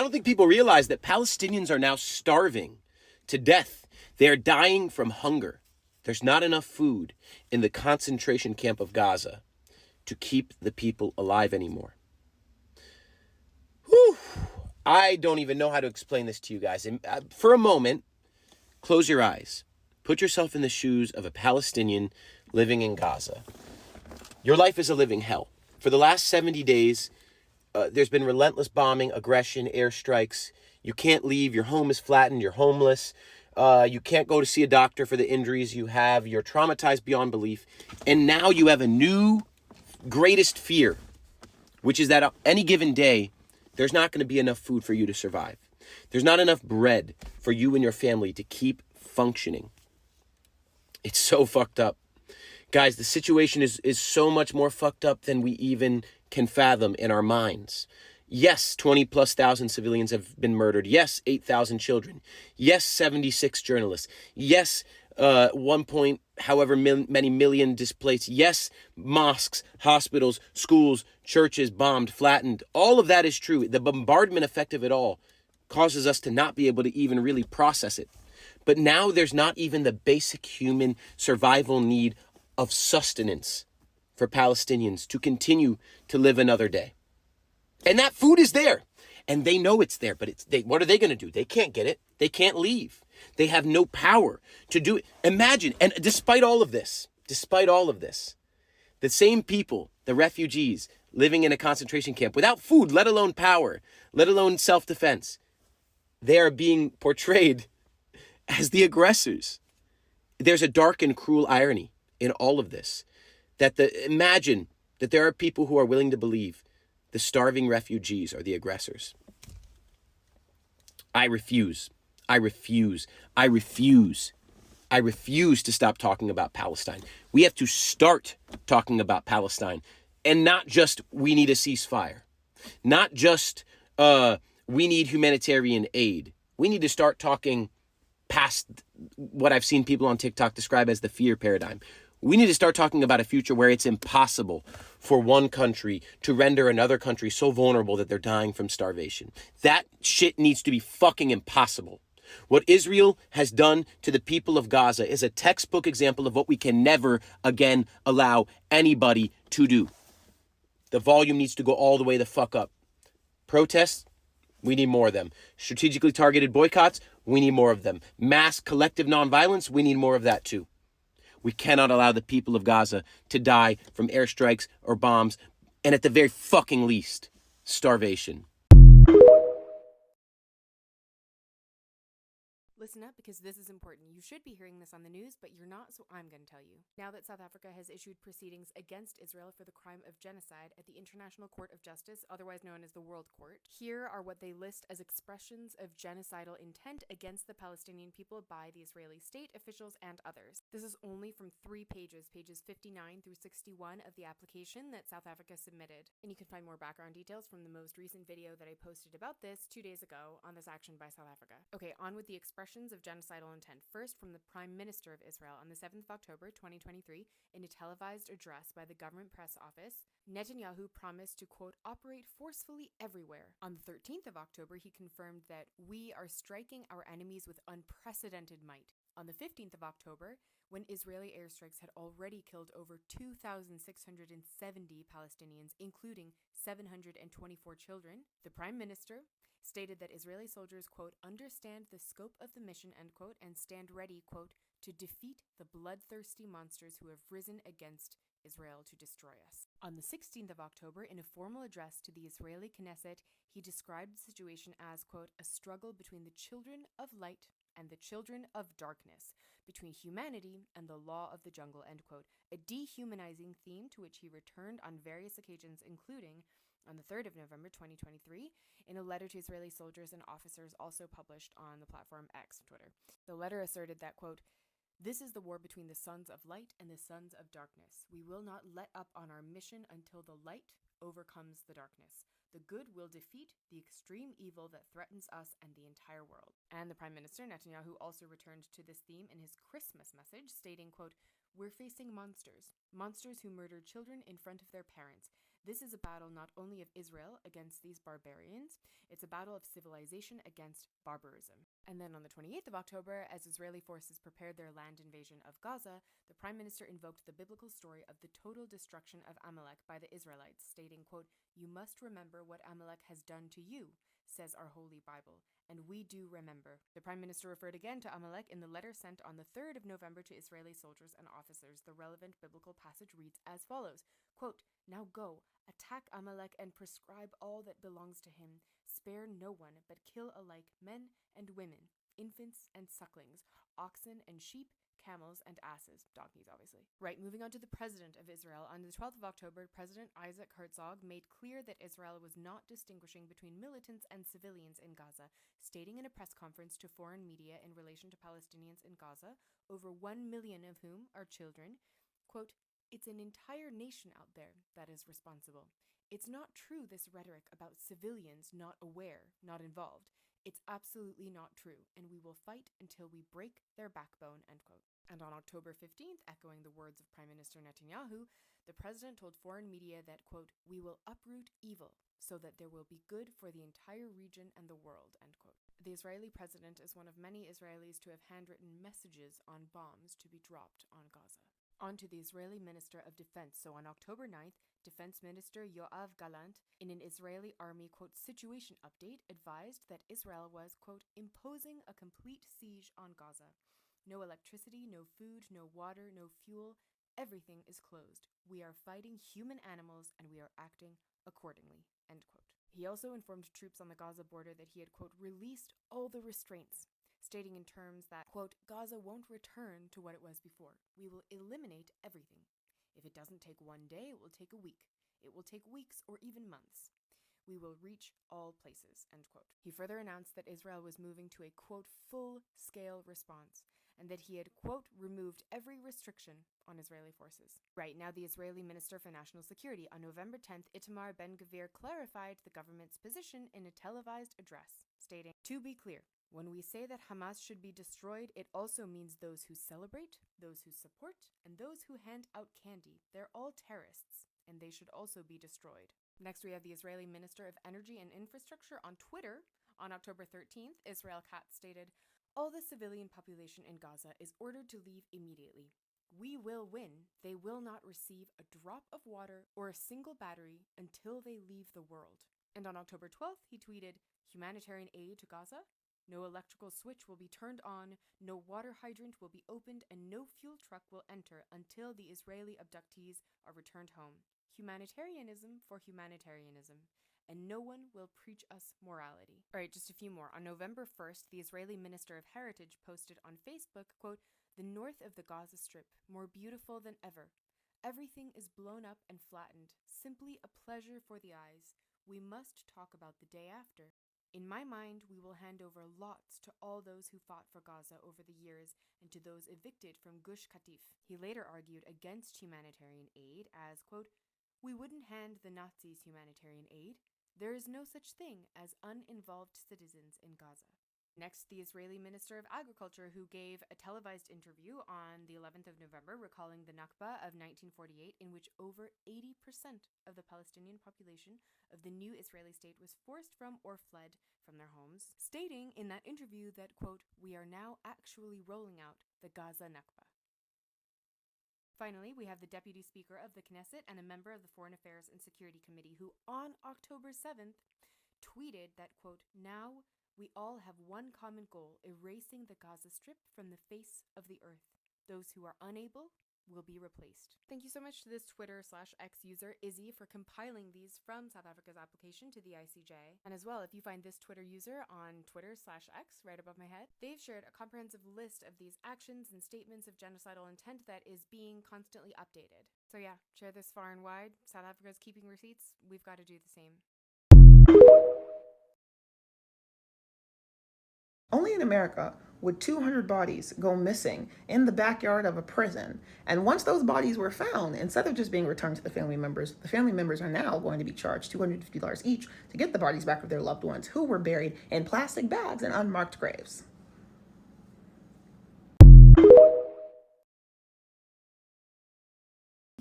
don't think people realize that Palestinians are now starving to death. They're dying from hunger. There's not enough food in the concentration camp of Gaza to keep the people alive anymore. Whew. I don't even know how to explain this to you guys. And, for a moment, close your eyes. Put yourself in the shoes of a Palestinian living in Gaza. Your life is a living hell. For the last 70 days, there's been relentless bombing, aggression, airstrikes. You can't leave. Your home is flattened. You're homeless. You can't go to see a doctor for the injuries you have. You're traumatized beyond belief. And now you have a new greatest fear, which is that any given day, there's not going to be enough food for you to survive. There's not enough bread for you and your family to keep functioning. It's so fucked up. Guys, the situation is so much more fucked up than we even can fathom in our minds. Yes, 20,000+ civilians have been murdered. Yes, 8,000 children. Yes, 76 journalists. Yes, 1 point however many million displaced. Yes, mosques, hospitals, schools, churches bombed, flattened. All of that is true. The bombardment effect of it all causes us to not be able to even really process it. But now there's not even the basic human survival need of sustenance for Palestinians to continue to live another day. And that food is there. And they know it's there, but what are they going to do? They can't get it. They can't leave. They have no power to do it. Imagine, and despite all of this, the same people, the refugees living in a concentration camp without food, let alone power, let alone self-defense, they are being portrayed as the aggressors. There's a dark and cruel irony in all of this. Imagine that there are people who are willing to believe the starving refugees are the aggressors. I refuse to stop talking about Palestine. We have to start talking about Palestine, and not just we need a ceasefire, not just we need humanitarian aid. We need to start talking past what I've seen people on TikTok describe as the fear paradigm. We need to start talking about a future where it's impossible for one country to render another country so vulnerable that they're dying from starvation. That shit needs to be fucking impossible. What Israel has done to the people of Gaza is a textbook example of what we can never again allow anybody to do. The volume needs to go all the way the fuck up. Protests, we need more of them. Strategically targeted boycotts, we need more of them. Mass collective nonviolence, we need more of that too. We cannot allow the people of Gaza to die from airstrikes or bombs, and at the very fucking least, starvation. Listen up, because this is important. You should be hearing this on the news, but you're not, so I'm going to tell you. Now that South Africa has issued proceedings against Israel for the crime of genocide at the International Court of Justice, otherwise known as the World Court, here are what they list as expressions of genocidal intent against the Palestinian people by the Israeli state officials and others. This is only from 3 pages, pages 59 through 61 of the application that South Africa submitted. And you can find more background details from the most recent video that I posted about this 2 days ago on this action by South Africa. Okay, on with the expressions of genocidal intent. First, from the Prime Minister of Israel on the 7th of October 2023, in a televised address by the government press office, Netanyahu promised to, quote, operate forcefully everywhere. On the 13th of October, he confirmed that we are striking our enemies with unprecedented might. On the 15th of October, when Israeli airstrikes had already killed over 2,670 Palestinians, including 724 children, the Prime Minister stated that Israeli soldiers, quote, understand the scope of the mission, end quote, and stand ready, quote, to defeat the bloodthirsty monsters who have risen against Israel to destroy us. On the 16th of October, in a formal address to the Israeli Knesset, he described the situation as, quote, a struggle between the children of light and the children of darkness, between humanity and the law of the jungle, end quote, a dehumanizing theme to which he returned on various occasions, including on the 3rd of November 2023, in a letter to Israeli soldiers and officers also published on the platform X, Twitter. The letter asserted that, quote, this is the war between the sons of light and the sons of darkness. We will not let up on our mission until the light overcomes the darkness. The good will defeat the extreme evil that threatens us and the entire world. And the Prime Minister, Netanyahu, also returned to this theme in his Christmas message, stating, quote, we're facing monsters who murder children in front of their parents. This is a battle not only of Israel against these barbarians, it's a battle of civilization against barbarism. And then on the 28th of October, as Israeli forces prepared their land invasion of Gaza, the Prime Minister invoked the biblical story of the total destruction of Amalek by the Israelites, stating, quote, "You must remember what Amalek has done to you, says our Holy Bible, and we do remember." The Prime Minister referred again to Amalek in the letter sent on the 3rd of November to Israeli soldiers and officers. The relevant biblical passage reads as follows, quote, "Now go, attack Amalek and prescribe all that belongs to him. Spare no one, but kill alike men and women, infants and sucklings, oxen and sheep, camels and asses," donkeys obviously. Right, moving on to the President of Israel. On the 12th of October, President Isaac Herzog made clear that Israel was not distinguishing between militants and civilians in Gaza, stating in a press conference to foreign media in relation to Palestinians in Gaza, over 1 million of whom are children, quote, "It's an entire nation out there that is responsible. It's not true, this rhetoric about civilians not aware, not involved. It's absolutely not true, and we will fight until we break their backbone," end quote. And on October 15th, echoing the words of Prime Minister Netanyahu, the president told foreign media that, quote, "We will uproot evil so that there will be good for the entire region and the world," end quote. The Israeli president is one of many Israelis to have handwritten messages on bombs to be dropped on Gaza. On to the Israeli Minister of Defense. So on October 9th, Defense Minister Yoav Gallant, in an Israeli army, quote, situation update, advised that Israel was, quote, imposing a complete siege on Gaza. No electricity, no food, no water, no fuel. Everything is closed. We are fighting human animals and we are acting accordingly, end quote. He also informed troops on the Gaza border that he had, quote, released all the restraints, stating in terms that, quote, Gaza won't return to what it was before. We will eliminate everything. If it doesn't take one day, it will take a week. It will take weeks or even months. We will reach all places, end quote. He further announced that Israel was moving to a, quote, full-scale response, and that he had, quote, removed every restriction on Israeli forces. Right, now the Israeli Minister for National Security. On November 10th, Itamar Ben-Gvir clarified the government's position in a televised address, stating, "To be clear, when we say that Hamas should be destroyed, it also means those who celebrate, those who support, and those who hand out candy. They're all terrorists, and they should also be destroyed." Next, we have the Israeli Minister of Energy and Infrastructure on Twitter. On October 13th, Israel Katz stated, "All the civilian population in Gaza is ordered to leave immediately. We will win. They will not receive a drop of water or a single battery until they leave the world." And on October 12th, he tweeted, "Humanitarian aid to Gaza? No electrical switch will be turned on, no water hydrant will be opened, and no fuel truck will enter until the Israeli abductees are returned home. Humanitarianism for humanitarianism. And no one will preach us morality." All right, just a few more. On November 1st, the Israeli Minister of Heritage posted on Facebook, quote, "The north of the Gaza Strip, more beautiful than ever. Everything is blown up and flattened. Simply a pleasure for the eyes. We must talk about the day after. In my mind, we will hand over lots to all those who fought for Gaza over the years and to those evicted from Gush Katif." He later argued against humanitarian aid as, quote, "We wouldn't hand the Nazis humanitarian aid. There is no such thing as uninvolved citizens in Gaza." Next, the Israeli Minister of Agriculture, who gave a televised interview on the 11th of November recalling the Nakba of 1948, in which over 80% of the Palestinian population of the new Israeli state was forced from or fled from their homes, stating in that interview that, quote, "We are now actually rolling out the Gaza Nakba." Finally, we have the Deputy Speaker of the Knesset and a member of the Foreign Affairs and Security Committee, who on October 7th tweeted that, quote, "Now we all have one common goal, erasing the Gaza Strip from the face of the earth. Those who are unable will be replaced." Thank you so much to this Twitter/X user, Izzy, for compiling these from South Africa's application to the ICJ. And as well, if you find this Twitter user on Twitter/X right above my head, they've shared a comprehensive list of these actions and statements of genocidal intent that is being constantly updated. So yeah, share this far and wide. South Africa's keeping receipts. We've got to do the same. Only in America would 200 bodies go missing in the backyard of a prison. And once those bodies were found, instead of just being returned to the family members are now going to be charged $250 each to get the bodies back of their loved ones who were buried in plastic bags in unmarked graves.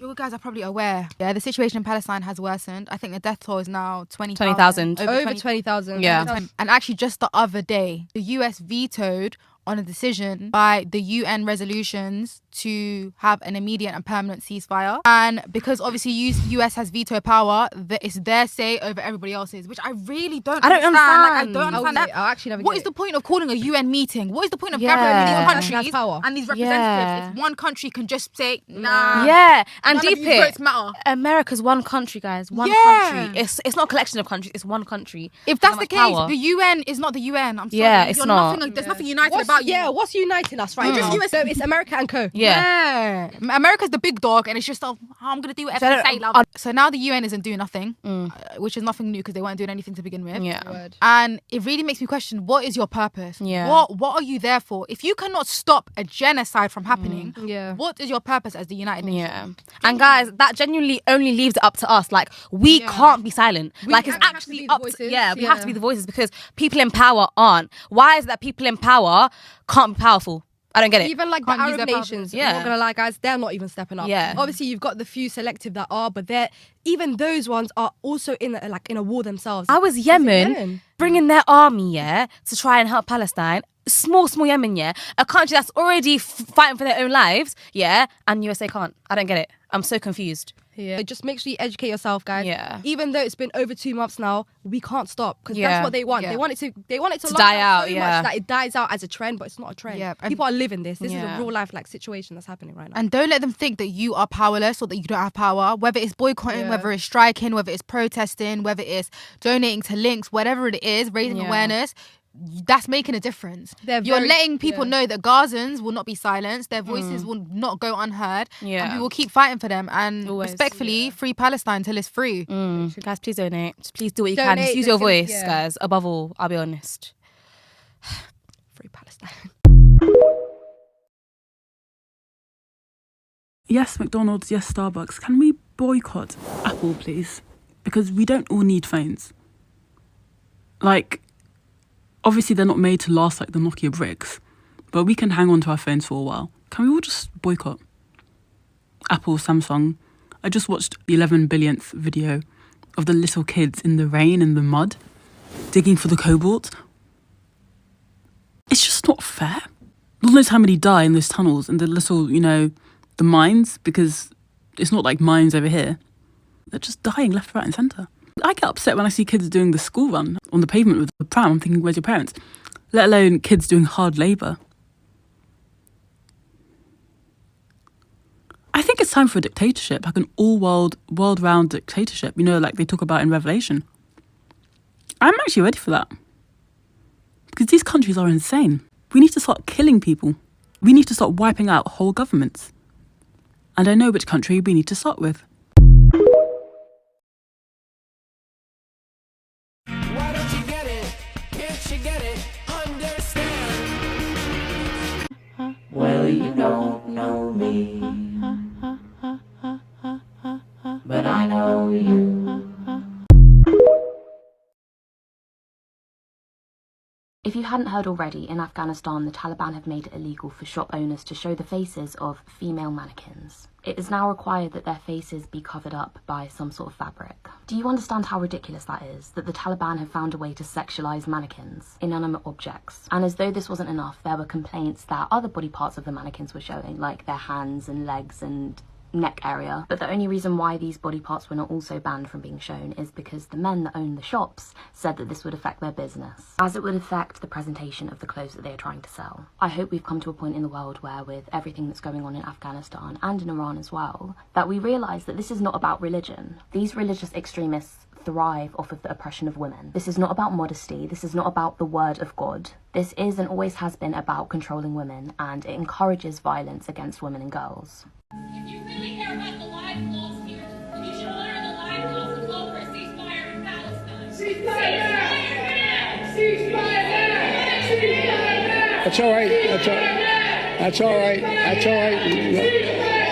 You guys are probably aware. Yeah, the situation in Palestine has worsened. I think the death toll is now 20,000. Over 20,000. Yeah. And actually, just the other day, the US vetoed on a decision by the UN resolutions to have an immediate and permanent ceasefire. And because obviously US has veto power, it's their say over everybody else's, which I really don't understand. Like, I don't understand that. I'll actually never What get is the point of calling a UN meeting? What is the point of Yeah. gathering these One country has countries power. and these representatives if one country can just say, nah. Yeah, and none deep of you votes matter. America's one country, guys. One Yeah. country. It's not a collection of countries. It's one country. If that's How the much case, power? the UN is not the UN. I'm sorry. Yeah, it's You're not. Nothing, there's nothing united about you. Yeah, what's uniting us right now? So it's America and co. Yeah. America's the big dog, and it's just I'm gonna do whatever you say, love. So now the UN isn't doing nothing, which is nothing new because they weren't doing anything to begin with. Yeah. And it really makes me question: what is your purpose? Yeah. What are you there for? If you cannot stop a genocide from happening, Yeah. what is your purpose as the United Nations? Yeah. And guys, that genuinely only leaves it up to us. Like, we can't be silent. Like, it's have to actually be the up to, voices. we have to be the voices because people in power aren't. Why is it that people in power can't be powerful? I don't get it. Even like Can't the use Arab their power. nations, Yeah. I'm not gonna lie, guys, they're not even stepping up. Yeah. Obviously, you've got the few selective that are, but even those ones are also in a war themselves. I was Yemen bringing their army, to try and help Palestine. Small Yemen, a country that's already fighting for their own lives, and USA can't. I don't get it. I'm so confused. Yeah. Just make sure you educate yourself, guys. Yeah. Even though it's been over 2 months now, we can't stop because Yeah. that's what they want. Yeah. They want it to last die out, so yeah. much that it dies out as a trend, but it's not a trend. Yeah, and- People are living this. This is Yeah. a real life situation that's happening right now. And don't let them think that you are powerless or that you don't have power. Whether it's boycotting, whether it's striking, whether it's protesting, whether it's donating to links, whatever it is, raising awareness, that's making a difference. You're very- letting people know that Gazans will not be silenced. Their voices will not go unheard. Yeah. And we will keep fighting for them. And Always. respectfully, free Palestine till it's free. Guys, please donate. Please do what you Donate, can. Just use your they can- voice, yeah. guys. Above all, I'll be honest. Free Palestine. Yes, McDonald's, yes, Starbucks. Can we boycott Apple, please? Because we don't all need phones. Like, obviously they're not made to last like the Nokia bricks, but we can hang on to our phones for a while. Can we all just boycott Apple, Samsung? I just watched the 11 billionth video of the little kids in the rain and the mud, digging for the cobalt. It's just not fair. Lord knows how many die in those tunnels and the little, the mines, because it's not like mines over here. They're just dying left, right and centre. I get upset when I see kids doing the school run on the pavement with the pram. I'm thinking, where's your parents? Let alone kids doing hard labour. I think it's time for a dictatorship, like an world-round dictatorship, like they talk about in Revelation. I'm actually ready for that. Because these countries are insane. We need to start killing people. We need to start wiping out whole governments. And I know which country we need to start with. Why don't you get it? Can't you get it? Understand? Well, you don't know me, but I know you. If you hadn't heard already, in Afghanistan, the Taliban have made it illegal for shop owners to show the faces of female mannequins. It is now required that their faces be covered up by some sort of fabric. Do you understand how ridiculous that is? That the Taliban have found a way to sexualise mannequins, inanimate objects. And as though this wasn't enough, there were complaints that other body parts of the mannequins were showing, like their hands and legs and neck area. But the only reason why these body parts were not also banned from being shown is because the men that own the shops said that this would affect their business, as it would affect the presentation of the clothes that they are trying to sell. I hope we've come to a point in the world where, with everything that's going on in Afghanistan and in Iran as well, that we realise that this is not about religion. These religious extremists thrive off of the oppression of women. This is not about modesty. This is not about the word of God. This is and always has been about controlling women, and it encourages violence against women and girls. If you really care about the lives lost here, you should honor the lives lost and call for a ceasefire in Palestine. Ceasefire! Ceasefire! Ceasefire! That's all right. That's all right. That's all right. That's all right.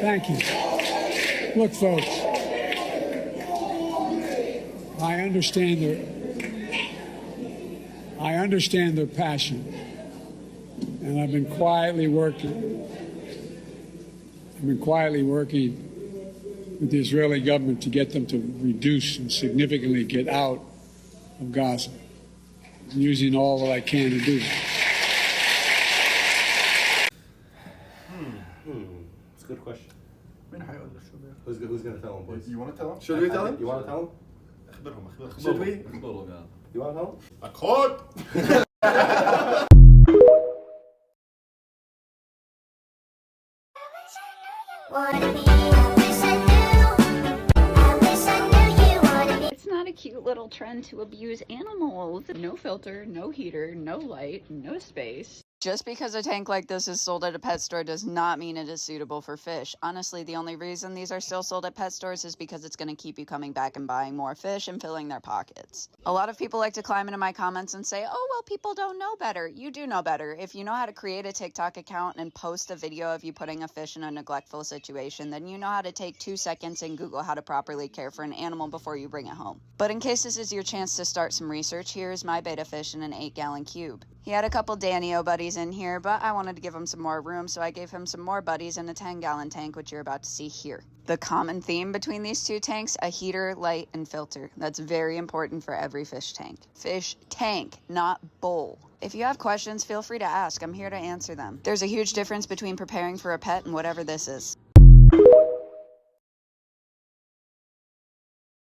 Thank you. Look, folks, I understand their passion, and I've been quietly working with the Israeli government to get them to reduce and significantly get out of Gaza. I'm using all that I can to do that. It's a good question. Who's going to tell him, boys? You want to tell him? Should we tell him? You want to tell him? Should we? You want to tell him? A code! It's not a cute little trend to abuse animals. No filter, no heater, no light, no space. Just because a tank like this is sold at a pet store does not mean it is suitable for fish. Honestly, the only reason these are still sold at pet stores is because it's going to keep you coming back and buying more fish and filling their pockets. A lot of people like to climb into my comments and say, oh, well, people don't know better. You do know better. If you know how to create a TikTok account and post a video of you putting a fish in a neglectful situation, then you know how to take 2 seconds and Google how to properly care for an animal before you bring it home. But in case this is your chance to start some research, here's my betta fish in an 8-gallon cube. He had a couple Danio buddies in here, but I wanted to give him some more room, so I gave him some more buddies in a 10-gallon tank, which you're about to see here. The common theme between these two tanks, a heater, light, and filter. That's very important for every fish tank. Fish tank, not bowl. If you have questions, feel free to ask. I'm here to answer them. There's a huge difference between preparing for a pet and whatever this is.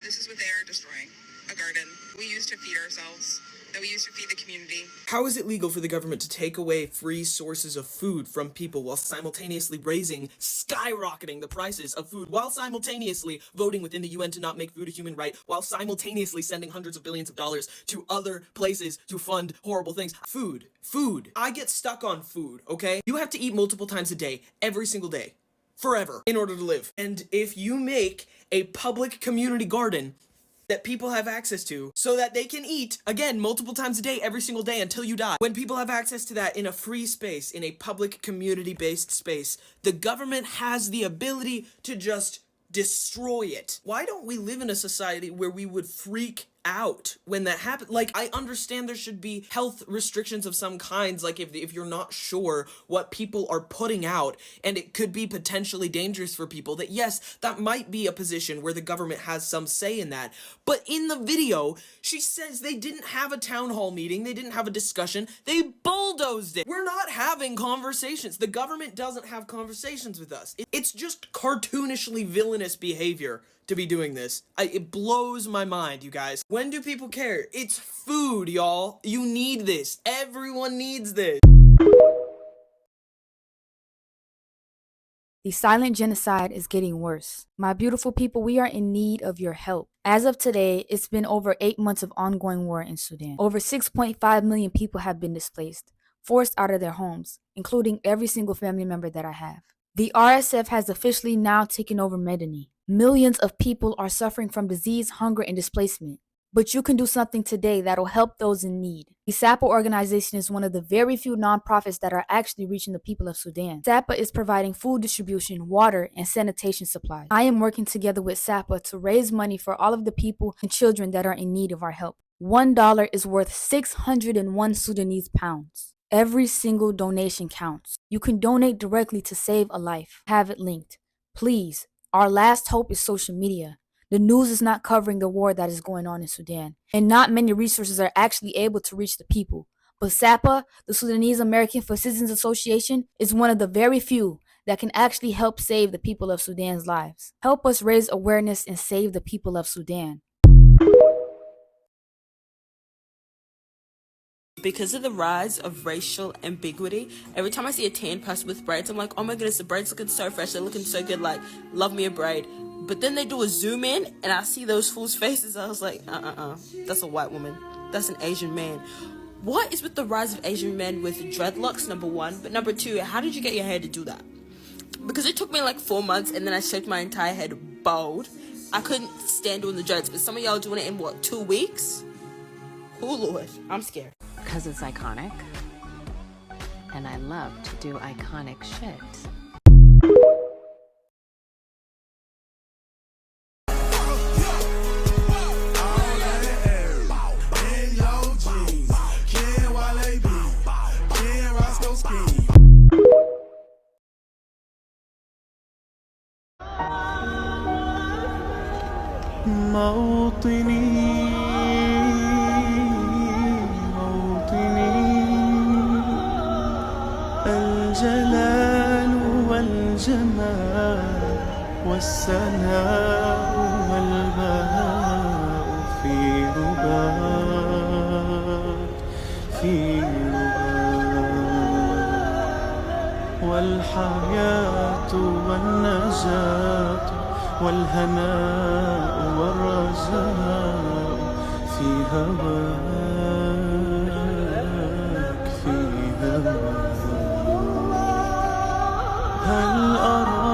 This is what they are destroying. A garden we used to feed ourselves, that we used to feed the community. How is it legal for the government to take away free sources of food from people while simultaneously skyrocketing the prices of food, while simultaneously voting within the UN to not make food a human right, while simultaneously sending hundreds of billions of dollars to other places to fund horrible things? Food. I get stuck on food, okay? You have to eat multiple times a day, every single day, forever, in order to live. And if you make a public community garden that people have access to so that they can eat, again, multiple times a day, every single day until you die. When people have access to that in a free space, in a public community-based space, the government has the ability to just destroy it. Why don't we live in a society where we would freak out when that happens? Like, I understand there should be health restrictions of some kinds, like if you're not sure what people are putting out and it could be potentially dangerous for people, that yes, that might be a position where the government has some say in that. But in the video, she says they didn't have a town hall meeting, they didn't have a discussion, they bulldozed it. We're not having conversations. The government doesn't have conversations with us. It's just cartoonishly villainous behavior to be doing this. It blows my mind, you guys. When do people care? It's food, y'all. You need this. Everyone needs this. The silent genocide is getting worse. My beautiful people, we are in need of your help. As of today, it's been over 8 months of ongoing war in Sudan. Over 6.5 million people have been displaced, forced out of their homes, including every single family member that I have. The RSF has officially now taken over Medani. Millions of people are suffering from disease, hunger, and displacement. But you can do something today that'll help those in need. The SAPA organization is one of the very few nonprofits that are actually reaching the people of Sudan. SAPA is providing food distribution, water, and sanitation supplies. I am working together with SAPA to raise money for all of the people and children that are in need of our help. $1 is worth 601 Sudanese pounds. Every single donation counts. You can donate directly to save a life. Have it linked. Please. Our last hope is social media. The news is not covering the war that is going on in Sudan, and not many resources are actually able to reach the people. But SAPA, the Sudanese American for Citizens Association, is one of the very few that can actually help save the people of Sudan's lives. Help us raise awareness and save the people of Sudan. Because of the rise of racial ambiguity, every time I see a tan person with braids, I'm like, oh my goodness, the braids looking so fresh, they're looking so good, like, love me a braid. But then they do a zoom in, and I see those fools' faces, I was like, that's a white woman, that's an Asian man. What is with the rise of Asian men with dreadlocks, number one, but number two, how did you get your hair to do that? Because it took me like 4 months, and then I shaved my entire head bald. I couldn't stand doing the dreads, but some of y'all doing it in, 2 weeks? Oh Lord, I'm scared. Because it's iconic, and I love to do iconic shit. موطني الجلال والجمال والسناء والبهاء في رباك والحياة والنجاة والهناء والرجاء في هواك هل أراك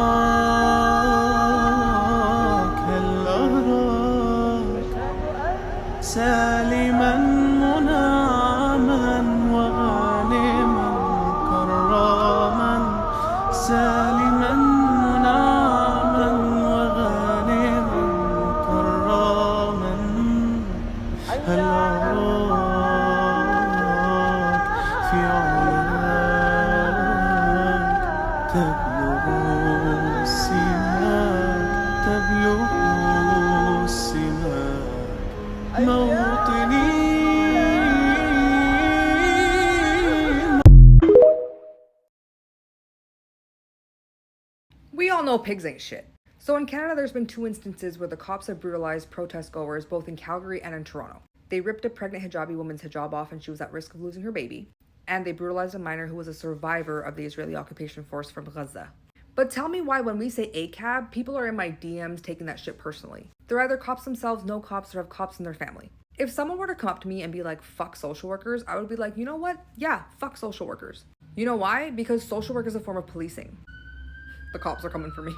سالما منعما وغانما كراما سالما منعما وغانما كراما هل أراك في عياك تبلغ السماك موطني. We all know pigs ain't shit. So in Canada, there's been 2 instances where the cops have brutalized protest goers both in Calgary and in Toronto. They ripped a pregnant hijabi woman's hijab off and she was at risk of losing her baby. And they brutalized a minor who was a survivor of the Israeli occupation force from Gaza. But tell me why when we say ACAB, people are in my DMs taking that shit personally. They're either cops themselves, no cops, or have cops in their family. If someone were to come up to me and be like, fuck social workers, I would be like, you know what? Yeah, fuck social workers. You know why? Because social work is a form of policing. The cops are coming for me.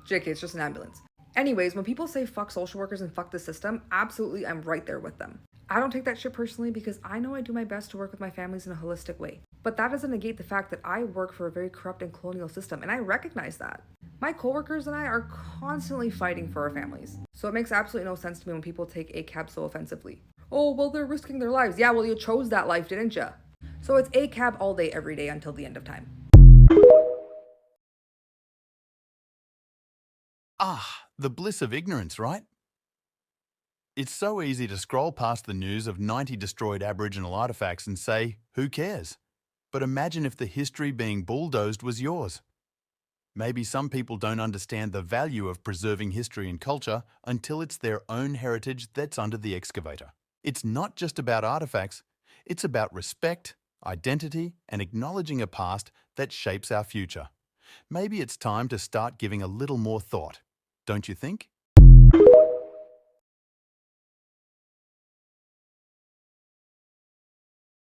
JK, it's just an ambulance. Anyways, when people say fuck social workers and fuck the system, absolutely I'm right there with them. I don't take that shit personally because I know I do my best to work with my families in a holistic way. But that doesn't negate the fact that I work for a very corrupt and colonial system, and I recognize that. My coworkers and I are constantly fighting for our families. So it makes absolutely no sense to me when people take ACAB so offensively. Oh, well, they're risking their lives. Yeah, well, you chose that life, didn't you? So it's ACAB all day, every day until the end of time. Ah, the bliss of ignorance, right? It's so easy to scroll past the news of 90 destroyed Aboriginal artefacts and say, who cares? But imagine if the history being bulldozed was yours. Maybe some people don't understand the value of preserving history and culture until it's their own heritage that's under the excavator. It's not just about artefacts, it's about respect, identity, and acknowledging a past that shapes our future. Maybe it's time to start giving a little more thought, don't you think?